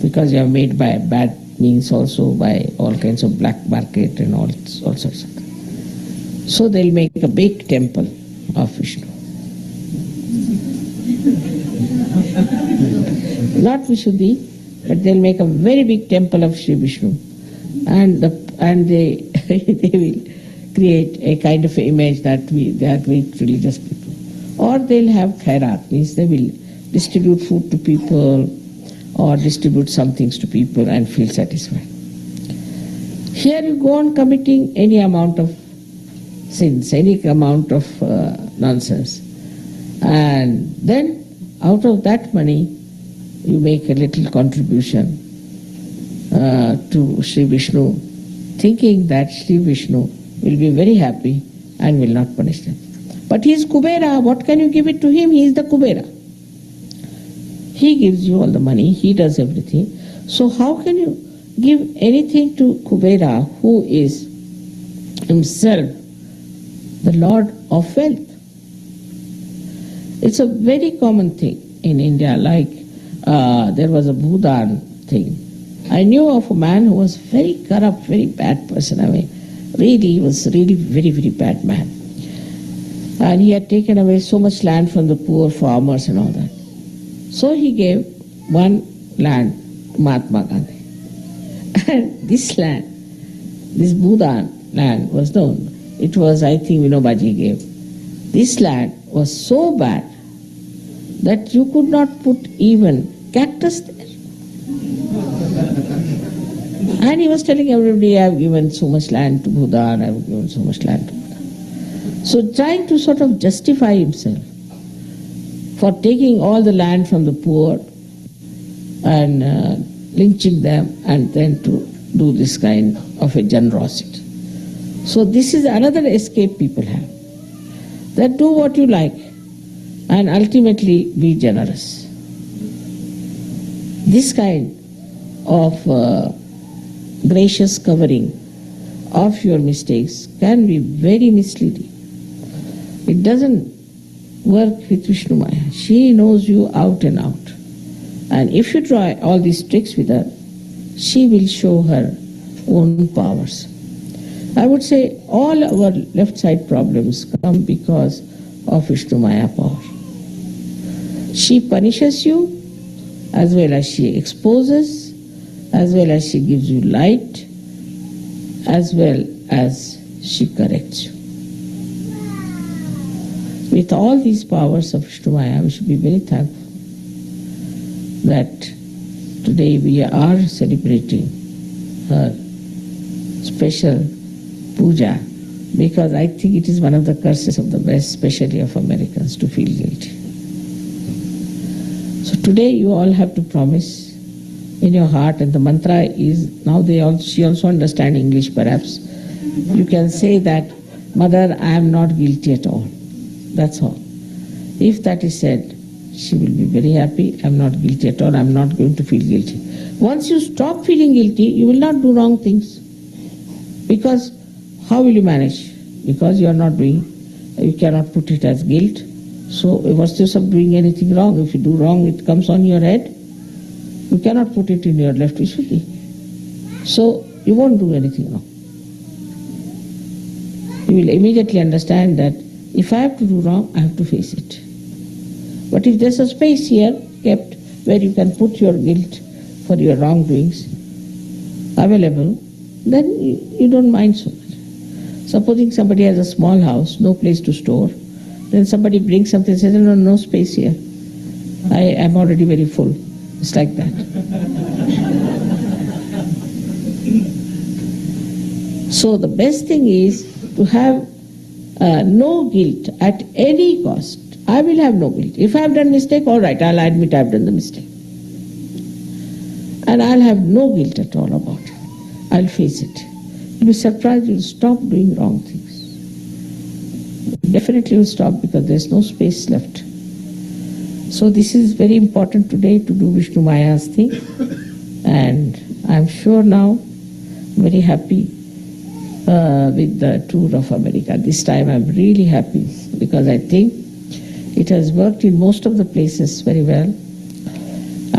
Because you have made by bad means also, by all kinds of black market and all sorts of things. So they'll make a big temple of Vishnu. Not Vishuddhi, but they'll make a very big temple of Sri Vishnu. And they will create a kind of image that they are great religious people. Or they'll have khairat, means they will distribute food to people or distribute some things to people and feel satisfied. Here you go on committing any amount of sins, any amount of nonsense. And then out of that money you make a little contribution to Sri Vishnu, thinking that Sri Vishnu will be very happy and will not punish them. But he is Kubera, what can you give it to him? He is the Kubera. He gives you all the money, he does everything. So how can you give anything to Kubera, who is himself the Lord of wealth? It's a very common thing in India, like there was a Bhudan thing. I knew of a man who was very corrupt, very bad person. I mean, really, he was really very, very bad man. And he had taken away so much land from the poor farmers and all that. So he gave one land to Mahatma Gandhi. And this land, this Bhudan land was known. It was, I think, Vinobaji gave. This land was so bad that you could not put even cactus there. And he was telling everybody, I have given so much land to Bhutan, I have given so much land to Bhutan. So trying to sort of justify himself for taking all the land from the poor and lynching them and then to do this kind of a generosity. So this is another escape people have. That do what you like and ultimately be generous. This kind of gracious covering of your mistakes can be very misleading. It doesn't work with Vishnu Maya. She knows you out and out. And if you try all these tricks with her, she will show her own powers. I would say all our left side problems come because of Vishnu Maya power. She punishes you as well as she exposes, as well as she gives you light, as well as she corrects you. With all these powers of Vishnu Maya, we should be very thankful that today we are celebrating her special puja, because I think it is one of the curses of the West, especially of Americans, to feel guilty. So today you all have to promise in your heart, and the mantra is, now she also understands English perhaps. You can say that, Mother, I am not guilty at all. That's all. If that is said, She will be very happy. I'm not guilty at all. I'm not going to feel guilty. Once you stop feeling guilty, you will not do wrong things. Because how will you manage? Because you are not doing, you cannot put it as guilt. So what's the use of doing anything wrong? If you do wrong, it comes on your head. You cannot put it in your left Vishuddhi. So you won't do anything wrong. You will immediately understand that if I have to do wrong, I have to face it. But if there's a space here kept where you can put your guilt for your wrongdoings available, then you don't mind so much. Supposing somebody has a small house, no place to store, then somebody brings something and says, no space here. I am already very full. It's like that. So the best thing is to have no guilt at any cost. I will have no guilt. If I have done mistake, all right, I'll admit I have done the mistake. And I'll have no guilt at all about it. I'll face it. You'll be surprised you'll stop doing wrong things. Definitely will stop because there's no space left. So this is very important today to do Vishnu Maya's thing. And I'm sure now, very happy with the tour of America. This time I'm really happy because I think it has worked in most of the places very well.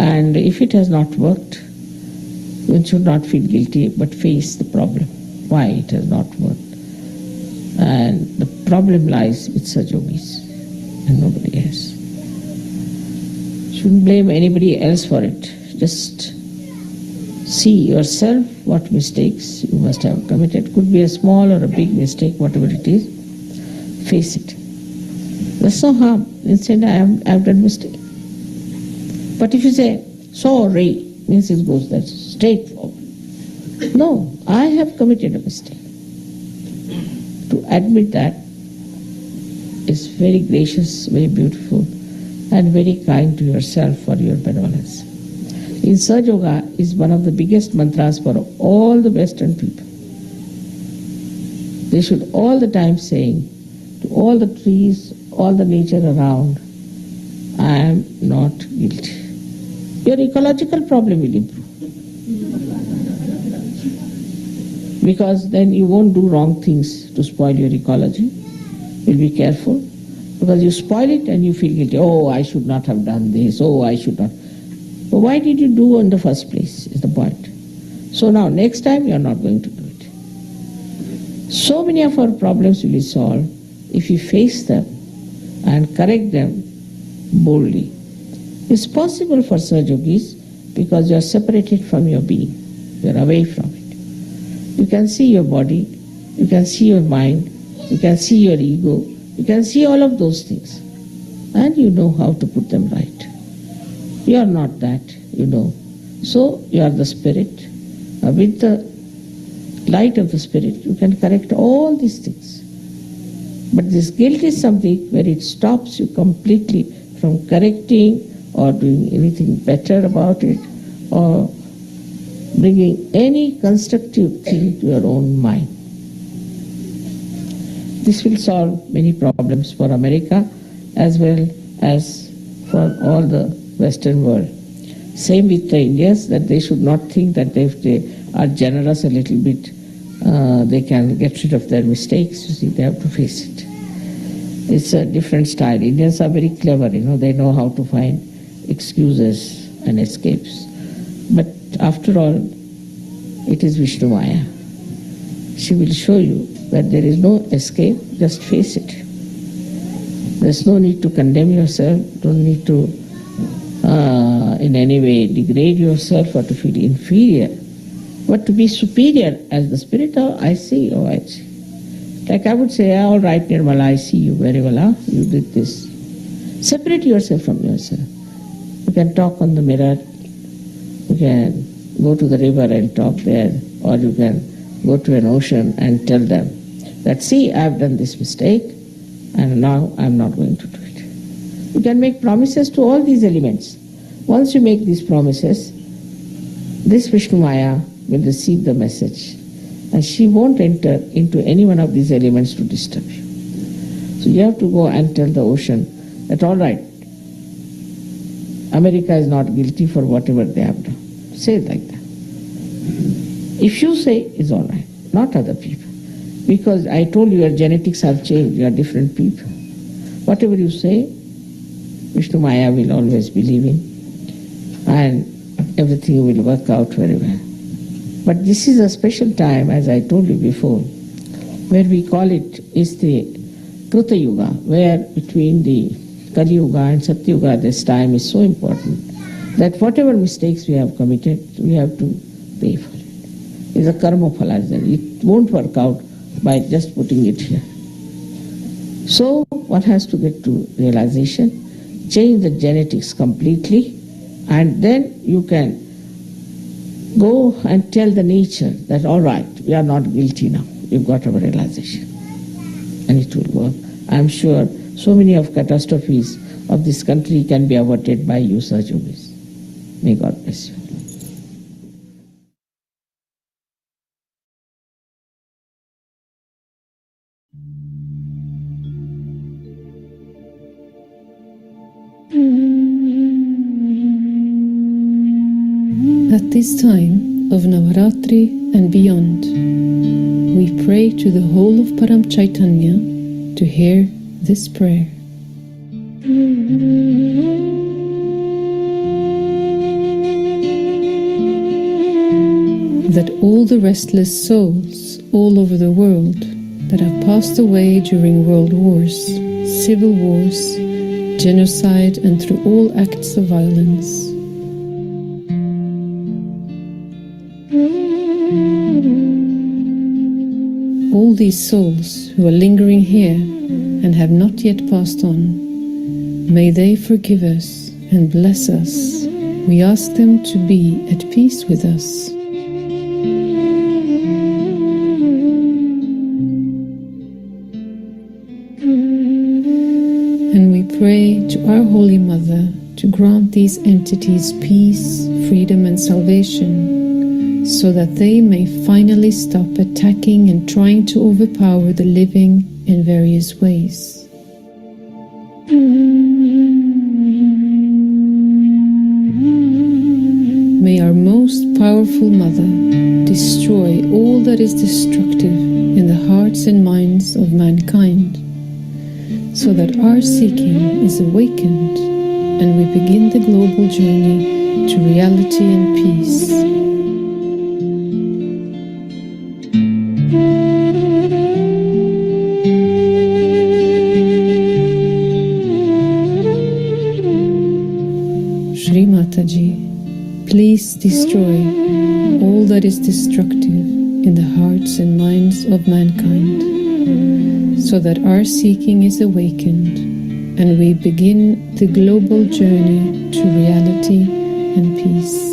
And if it has not worked, one should not feel guilty but face the problem. Why it has not worked. And the problem lies with Sajogis and nobody else. Shouldn't blame anybody else for it. Just see yourself what mistakes you must have committed. Could be a small or a big mistake, whatever it is. Face it. There's no harm. Instead, I have done mistake. But if you say, sorry, means it goes that straightforward. No, I have committed a mistake. To admit that is very gracious, very beautiful, and very kind to yourself for your benevolence. In Sahaja Yoga is one of the biggest mantras for all the Western people. They should all the time saying to all the trees, all the nature around, I am not guilty. Your ecological problem will improve. Because then you won't do wrong things to spoil your ecology. You'll be careful. Because you spoil it and you feel guilty. Oh, I should not have done this. Oh, I should not. But why did you do in the first place is the point. So now next time you are not going to do it. So many of our problems will be solved if you face them and correct them boldly. It's possible for Sahajogis because you are separated from your being. You are away from it. You can see your body, you can see your mind, you can see your ego, you can see all of those things. And you know how to put them right. You are not that, you know. So you are the spirit. With the light of the spirit, you can correct all these things. But this guilt is something where it stops you completely from correcting or doing anything better about it or bringing any constructive thing to your own mind. This will solve many problems for America as well as for all the Western world. Same with the Indians, that they should not think that if they are generous a little bit, they can get rid of their mistakes. You see, they have to face it. It's a different style. Indians are very clever, you know, they know how to find excuses and escapes. But after all, it is Vishnu Maya. She will show you that there is no escape, just face it. There's no need to condemn yourself, don't need to in any way degrade yourself or to feel inferior, but to be superior as the spirit. Oh, I see, oh, I see. Like I would say, all right, Nirmala, I see you very well, huh? You did this. Separate yourself from yourself. You can talk on the mirror, you can go to the river and talk there, or you can go to an ocean and tell them that, see, I've done this mistake and now I'm not going to do it. You can make promises to all these elements. Once you make these promises, this Vishnu Maya will receive the message and she won't enter into any one of these elements to disturb you. So you have to go and tell the ocean that, all right, America is not guilty for whatever they have done. Say it like that. If you say, it's all right, not other people. Because I told you your genetics have changed, you are different people. Whatever you say, Vishnu Maya will always believe in, and everything will work out very well. But this is a special time, as I told you before, where we call it is the Kruta Yuga, where between the Kali Yuga and Satya Yuga, this time is so important that whatever mistakes we have committed, we have to pay for it. It's a karma phala. It won't work out by just putting it here. So one has to get to realization, change the genetics completely, and then you can go and tell the nature that, all right, we are not guilty now. We've got our realization. And it will work. I'm sure so many of catastrophes of this country can be averted by you, such yogis. May God bless you. At this time of Navaratri and beyond, we pray to the whole of Param Chaitanya to hear this prayer. That all the restless souls all over the world that have passed away during world wars, civil wars, genocide, and through all acts of violence, all these souls who are lingering here and have not yet passed on, may they forgive us and bless us. We ask them to be at peace with us. And we pray to our Holy Mother to grant these entities peace, freedom, and salvation, so that they may finally stop attacking and trying to overpower the living in various ways. May our most powerful Mother destroy all that is destructive in the hearts and minds of mankind, so that our seeking is awakened and we begin the global journey to reality and peace. Shri Mataji, please destroy all that is destructive in the hearts and minds of mankind, so that our seeking is awakened and we begin the global journey to reality and peace.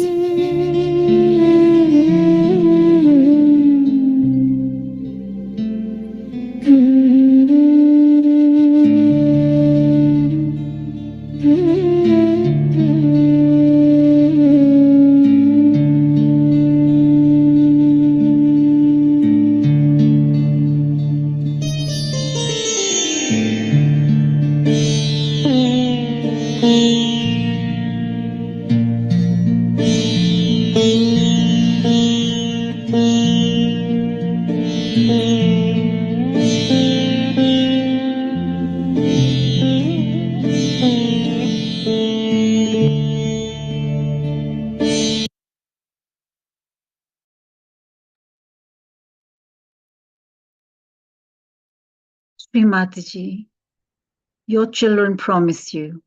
Shri Mataji, your children promise you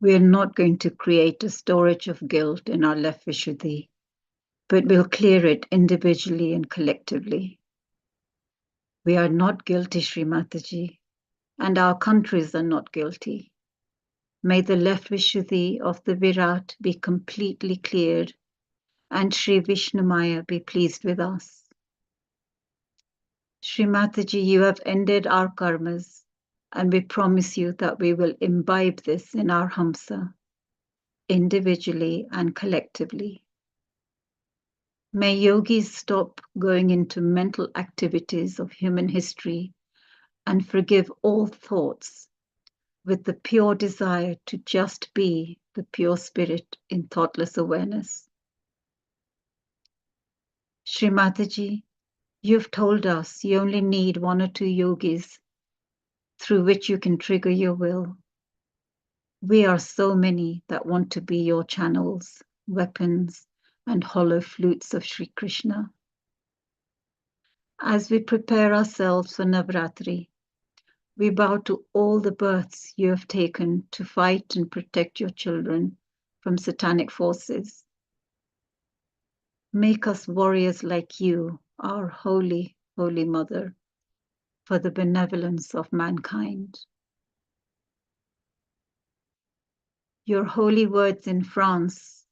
we are not going to create a storage of guilt in our left Vishuddhi, but we'll clear it individually and collectively. We are not guilty, Shri Mataji, and our countries are not guilty. May the left Vishuddhi of the Virat be completely cleared, and Shri Vishnu Maya be pleased with us. Shri Mataji, you have ended our karmas, and we promise you that we will imbibe this in our Hamsa, individually and collectively. May yogis stop going into mental activities of human history and forgive all thoughts with the pure desire to just be the pure spirit in thoughtless awareness. Shri Mataji, you've told us you only need 1 or 2 yogis through which you can trigger your will. We are so many that want to be your channels, weapons, and hollow flutes of Shri Krishna. As we prepare ourselves for Navratri, we bow to all the births you have taken to fight and protect your children from satanic forces. Make us warriors like you, our holy, holy Mother, for the benevolence of mankind. Your holy words in France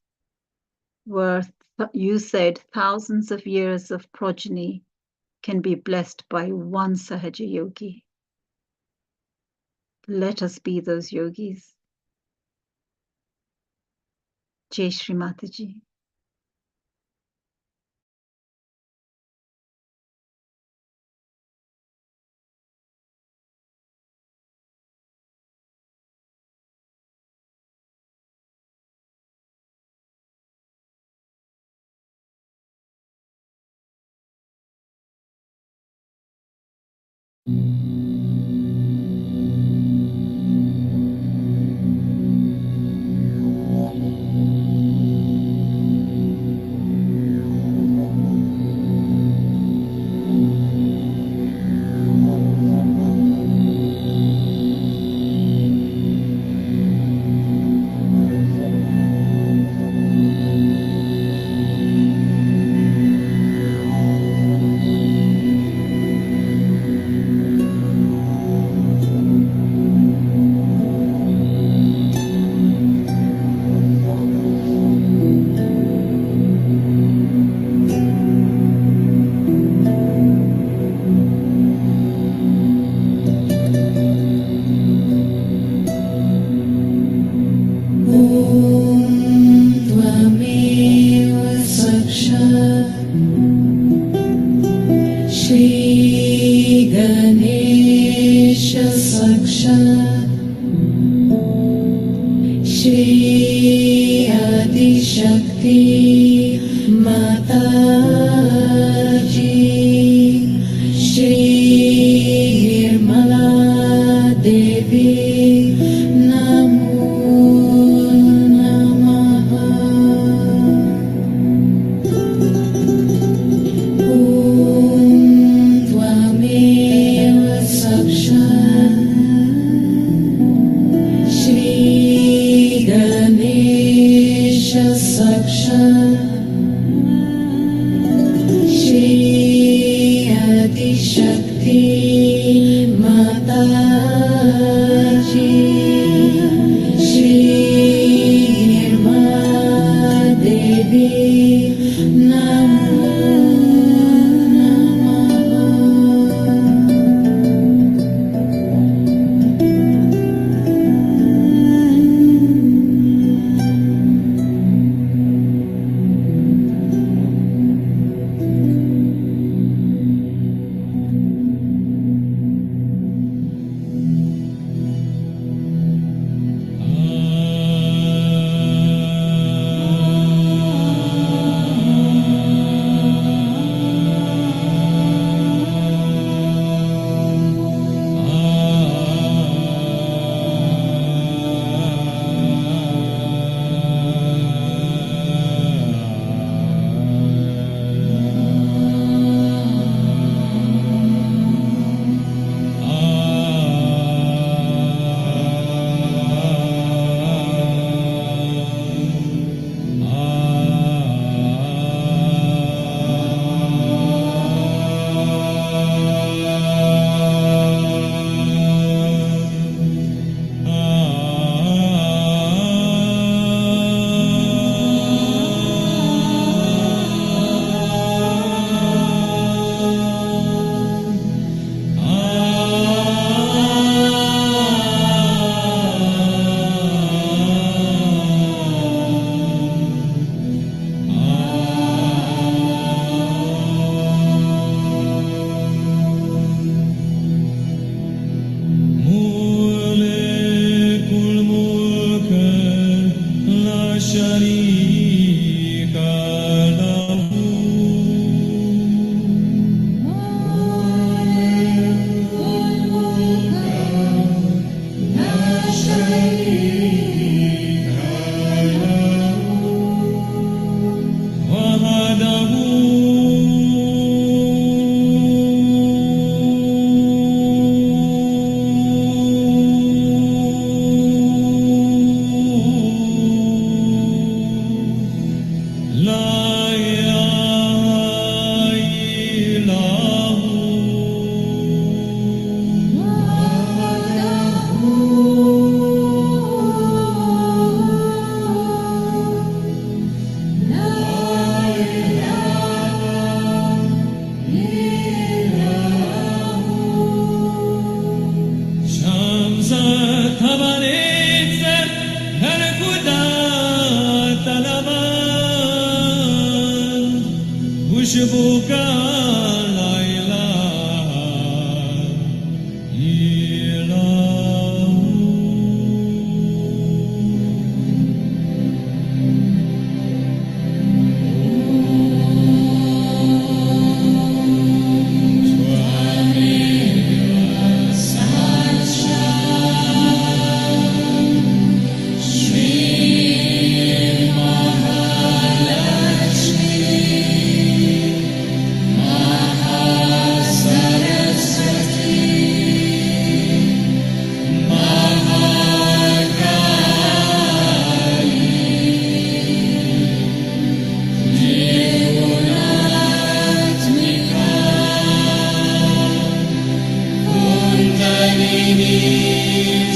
were, you said, thousands of years of progeny can be blessed by 1 Sahaja Yogi. Let us be those yogis. Jai Shri Mataji.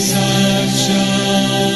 Sacha